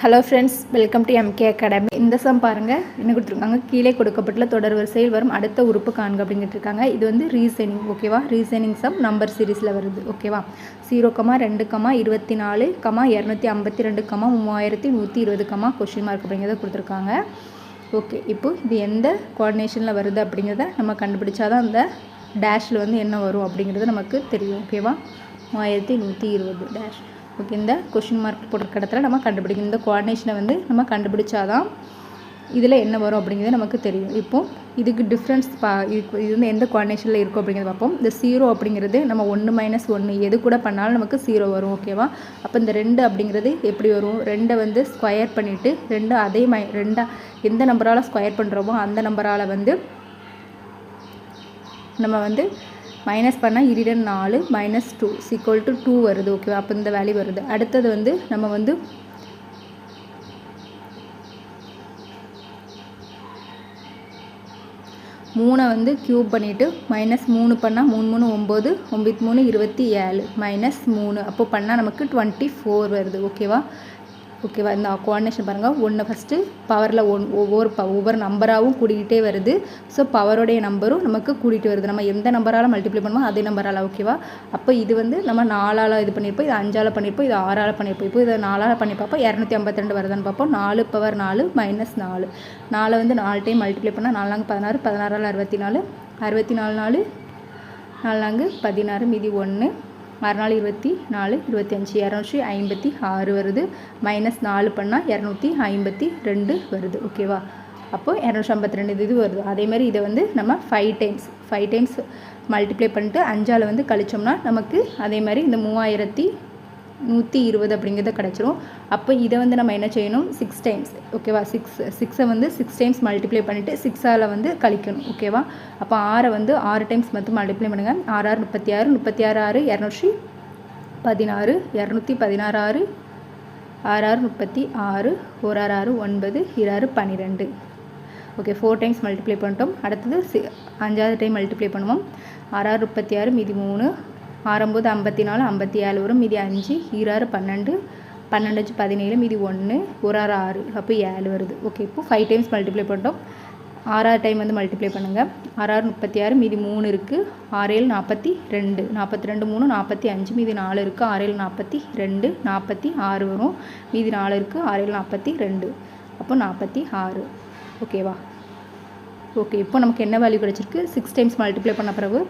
Hello friends, welcome to MK academy. இந்த some பாருங்கள் என்ன கொடுத்துருக்காங்க. கீழே கொடுக்கப்பட்டுள்ள தொடர் வரிசையில் வரும் அடுத்த உறுப்பு காண்க அப்படிங்கிட்டு இருக்காங்க. இது வந்து ரீசனிங், ஓகேவா? ரீசனிங் சம் நம்பர் சீரீஸில் வருது, ஓகேவா? 0,2, 24, 252, 3120, கொஷின் மார்க் அப்படிங்கிறத கொடுத்துருக்காங்க. ஓகே, இப்போ இது எந்த கோஆர்டினேஷனில் வருது அப்படிங்கிறத நம்ம கண்டுபிடிச்சாதான் அந்த டேஷில் வந்து என்ன வரும் அப்படிங்கிறது நமக்கு தெரியும், ஓகேவா? 3120 டேஷ். ஓகே, இந்த கொஷின் மார்க் போட்டிருக்க இடத்துல நம்ம கண்டுபிடிக்கணும். இந்த கோஆர்டினேஷனை வந்து நம்ம கண்டுபிடிச்சாதான் இதில் என்ன வரும் அப்படிங்கிறது நமக்கு தெரியும். இப்போது இதுக்கு டிஃப்ரென்ஸ் இது வந்து எந்த கோஆர்டினேஷனில் இருக்கும் அப்படிங்கிறத பார்ப்போம். இந்த 0 அப்படிங்கிறது நம்ம 1 - 1 எது கூட பண்ணாலும் நமக்கு 0 வரும், ஓகேவா? அப்போ இந்த 2 அப்படிங்கிறது எப்படி வரும்? 2 வந்து ஸ்கொயர் பண்ணிவிட்டு 2 அதே 2 எந்த நம்பரால் ஸ்கொயர் பண்ணுறோமோ அந்த நம்பரால் வந்து நம்ம வந்து மைனஸ் பண்ணால் 2 4 -2 = 2 வருது, ஓகேவா? அப்போ இந்த வேல்யூ வருது. அடுத்தது வந்து நம்ம வந்து 3 வந்து க்யூப் பண்ணிவிட்டு -3 பண்ணால் 3 3 9 9 3 27 -3 அப்போ பண்ணால் நமக்கு 24 வருது, ஓகேவா? ஓகேவா? இந்த கோஆர்டினேஷன் பாருங்கள். ஒன்று ஃபஸ்ட்டு பவரில் ஒவ்வொரு நம்பராகவும் கூட்டிகிட்டே வருது. ஸோ பவரோடைய நம்பரும் நமக்கு கூட்டிகிட்டு வருது. நம்ம எந்த நம்பரால் மல்டிப்ளை பண்ணுமோ அதே நம்பரால், ஓகேவா? அப்போ இது வந்து நம்ம 4ஆல் இது பண்ணியிருப்போம், இது 5ஆல் பண்ணியிருப்போம், இது 6ஆல் பண்ணியிருப்போம். இப்போ இதை 4ஆல் பண்ணி பார்ப்போம். 252 வருதான்னு பார்ப்போம். 4 பவர் 4 -4 4 வந்து 4 டைம் மல்டிப்ளை பண்ணால் 4 16 16ஆல் 64 64 4 16 மீதி 1 6 4 24 25 256 வருது. -4 பண்ணால் 252 வருது, ஓகேவா? அப்போது 252 இது வருது. அதேமாதிரி இதை வந்து நம்ம 5 டைம்ஸ் மல்டிப்ளை பண்ணிட்டு 5ஆல் வந்து கழிச்சோம்னா நமக்கு அதே மாதிரி இந்த 3120 அப்படிங்கிறத கிடச்சிரும். அப்போ இதை வந்து நம்ம என்ன செய்யணும்? 6 டைம்ஸ், ஓகேவா? 6 வந்து 6 டைம்ஸ் மல்டிப்ளை பண்ணிவிட்டு 6ஆல் வந்து கழிக்கணும், ஓகேவா? அப்போ 6 வந்து 6 டைம்ஸ் மட்டும் மல்டிப்ளை பண்ணுங்கள். 6 6 36 36 6 216 216 6 6 36 1 6 9 2 12. ஓகே, 4 டைம்ஸ் மல்டிப்ளை பண்ணிட்டோம். அடுத்தது 5ஆவது டைம் மல்டிப்ளை பண்ணுவோம். 6 6 36 மீதி 3 6 9 54 57 வரும். மீதி 5 2 12 12 5 17 மீதி 1 1 6 6 அப்போ 7 வருது. ஓகே, இப்போ 5 டைம்ஸ் மல்டிப்ளை பண்ணிட்டோம். 6ஆவது டைம் வந்து மல்டிப்ளை பண்ணுங்கள். 6 6 36 மீதி 3 இருக்குது. 6 7 42 42 3 45 மீதி 4 இருக்குது. 6 7 42 46 வரும். மீதி 4 இருக்குது. 6 7 42 அப்போ 46, ஓகேவா? ஓகே, இப்போ நமக்கு என்ன வேல்யூ கிடச்சிருக்கு? 6 டைம்ஸ் மல்டிப்ளை பண்ண பிறகு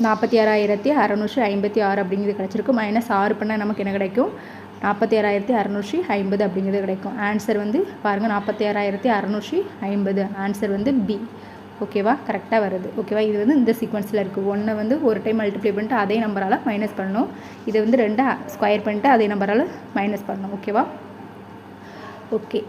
46,656 அப்படிங்கிறது கிடச்சிருக்கு. -6 பண்ணால் நமக்கு என்ன கிடைக்கும்? 46,650 அப்படிங்கிறது கிடைக்கும். ஆன்சர் வந்து பாருங்கள், 46,650. ஆன்சர் வந்து பி, ஓகேவா? கரெக்டாக வருது, ஓகேவா? இது வந்து இந்த சீக்வன்ஸில் இருக்குது. 1 வந்து ஒரு டைம் மல்டிப்ளை பண்ணிட்டு அதே நம்பரால் மைனஸ் பண்ணணும். இதை வந்து 2 ஸ்கொயர் பண்ணிட்டு அதே நம்பரால் மைனஸ் பண்ணணும், ஓகேவா? ஓகே.